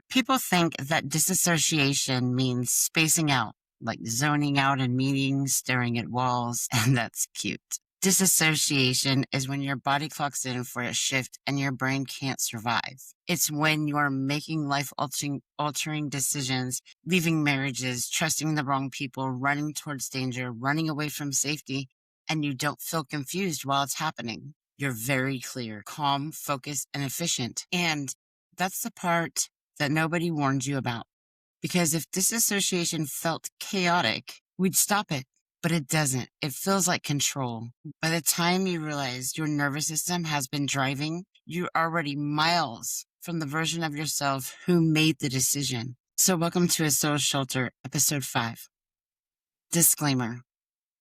People think that disassociation means spacing out, like zoning out in meetings, staring at walls, and that's cute. Disassociation is when your body clocks in for a shift and your brain can't survive. It's when you're making life-altering decisions, leaving marriages, trusting the wrong people, running towards danger, running away from safety, and you don't feel confused while it's happening. You're very clear, calm, focused, and efficient. And that's the part that nobody warned you about. Because if disassociation felt chaotic, we'd stop it. But it doesn't. It feels like control. By the time you realize your nervous system has been driving, you're already miles from the version of yourself who made the decision. So welcome to A Soul Shelter, episode 5. Disclaimer.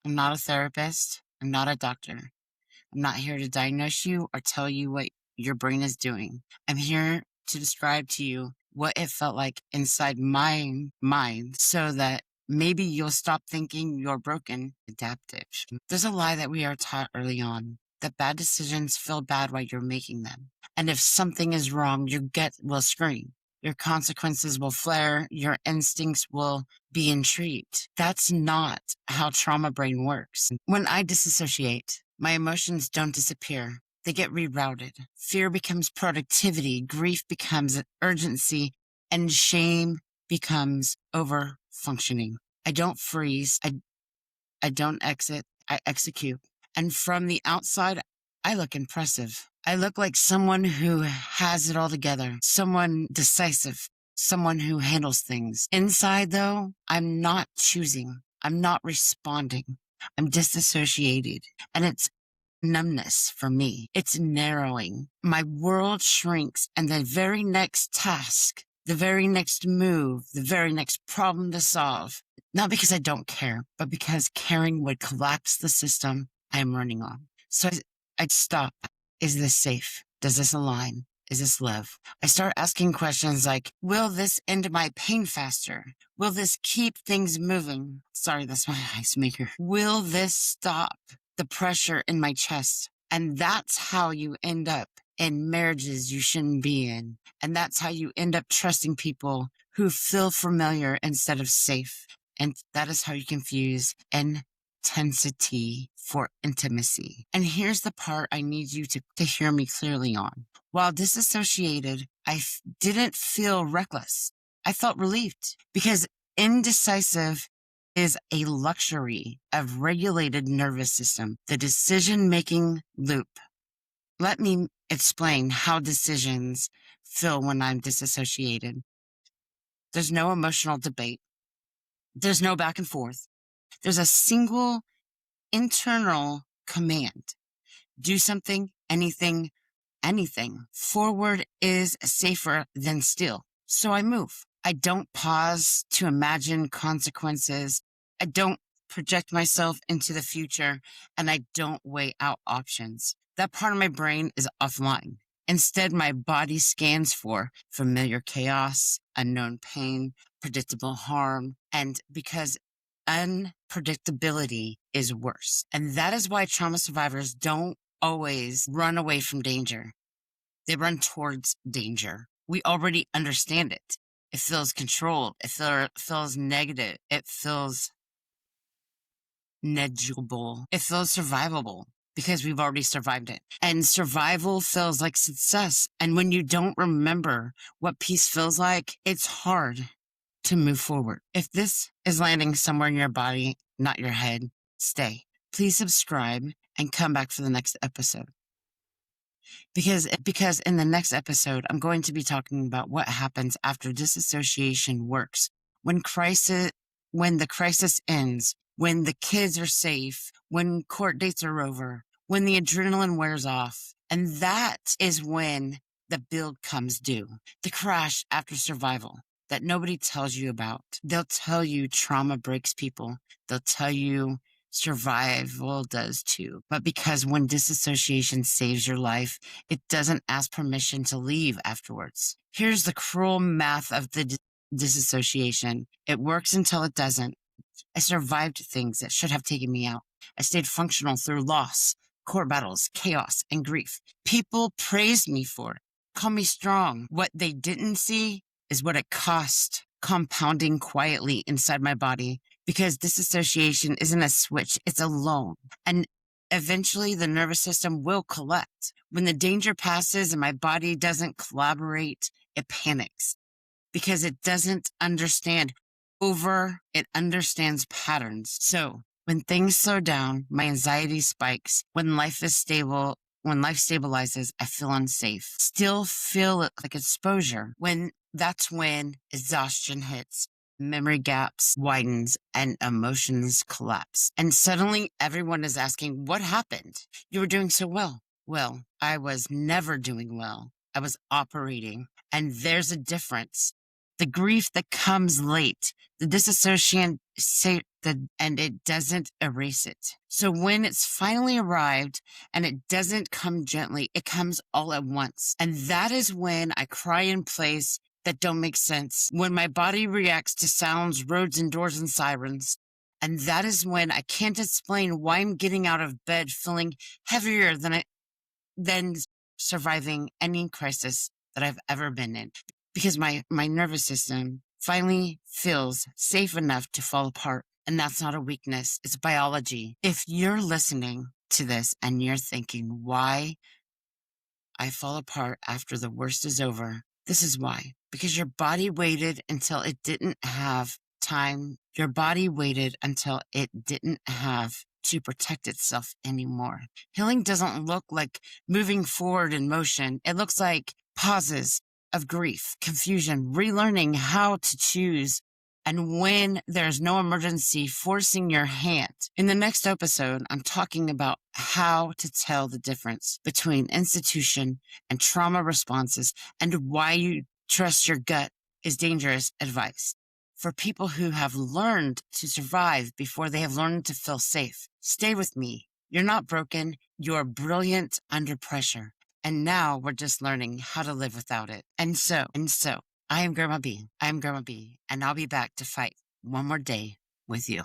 I'm not a therapist. I'm not a doctor. I'm not here to diagnose you or tell you what your brain is doing. I'm here to describe to you what it felt like inside my mind so that maybe you'll stop thinking you're broken. Adaptive. There's a lie that we are taught early on, that bad decisions feel bad while you're making them. And if something is wrong, your gut will scream. Your consequences will flare. Your instincts will be intrigued. That's not how trauma brain works. When I disassociate, my emotions don't disappear. They get rerouted. Fear becomes productivity. Grief becomes urgency. And shame becomes over-functioning. I don't freeze. I don't exit. I execute. And from the outside, I look impressive. I look like someone who has it all together, someone decisive, someone who handles things. Inside, though, I'm not choosing. I'm not responding. I'm disassociated. And it's numbness for me. It's narrowing. My world shrinks, and the very next task, the very next move, the very next problem to solve, not because I don't care, but because caring would collapse the system I'm running on. So I'd stop. Is this safe? Does this align? Is this love? I start asking questions like, will this end my pain faster? Will this keep things moving? Sorry, that's my ice maker. Will this stop the pressure in my chest? And that's how you end up in marriages you shouldn't be in. And that's how you end up trusting people who feel familiar instead of safe. And that is how you confuse intensity for intimacy. And here's the part I need you to hear me clearly on. While disassociated, I didn't feel reckless. I felt relieved because indecisive is a luxury of regulated nervous system, the decision-making loop. Let me explain how decisions feel when I'm disassociated. There's no emotional debate. There's no back and forth. There's a single internal command. Do something, anything, anything. Forward is safer than still. So I move. I don't pause to imagine consequences. I don't project myself into the future, and I don't weigh out options. That part of my brain is offline. Instead, my body scans for familiar chaos, unknown pain, predictable harm, and because unpredictability is worse. And that is why trauma survivors don't always run away from danger. They run towards danger. We already understand it. It feels controlled. It feels negative. It feels negligible. It feels survivable because we've already survived it. And survival feels like success. And when you don't remember what peace feels like, it's hard to move forward. If this is landing somewhere in your body, not your head, stay. Please subscribe and come back for the next episode. Because in the next episode, I'm going to be talking about what happens after disassociation works. When the crisis ends, when the kids are safe, when court dates are over, when the adrenaline wears off. And that is when the build comes due. The crash after survival that nobody tells you about. They'll tell you trauma breaks people. They'll tell you survival does too. But because when disassociation saves your life, it doesn't ask permission to leave afterwards. Here's the cruel math of the disassociation. It works until it doesn't. I survived things that should have taken me out. I stayed functional through loss, court battles, chaos, and grief. People praised me for it, called me strong. What they didn't see is what it cost compounding quietly inside my body, because disassociation isn't a switch, it's a loan. And eventually the nervous system will collect. When the danger passes and my body doesn't collaborate, it panics because it doesn't understand it understands patterns. So when things slow down, my anxiety spikes. When life stabilizes, I feel unsafe. Still feel it like exposure. That's when exhaustion hits, memory gaps widens, and emotions collapse. And suddenly everyone is asking, what happened? You were doing so well. Well, I was never doing well. I was operating. And there's a difference. The grief that comes late, the disassociation, and it doesn't erase it. So when it's finally arrived and it doesn't come gently, it comes all at once. And that is when I cry in place that don't make sense, when my body reacts to sounds, roads and doors and sirens. And that is when I can't explain why I'm getting out of bed feeling heavier than surviving any crisis that I've ever been in. Because my nervous system finally feels safe enough to fall apart. And that's not a weakness, it's biology. If you're listening to this and you're thinking, why I fall apart after the worst is over, this is why. Because your body waited until it didn't have time. Your body waited until it didn't have to protect itself anymore. Healing doesn't look like moving forward in motion. It looks like pauses of grief, confusion, relearning how to choose, and when there's no emergency, forcing your hand. In the next episode, I'm talking about how to tell the difference between institution and trauma responses, and why you trust your gut is dangerous advice for people who have learned to survive before they have learned to feel safe. Stay with me. You're not broken. You're brilliant under pressure. And now we're just learning how to live without it. And so, I am Grandma B. And I'll be back to fight one more day with you.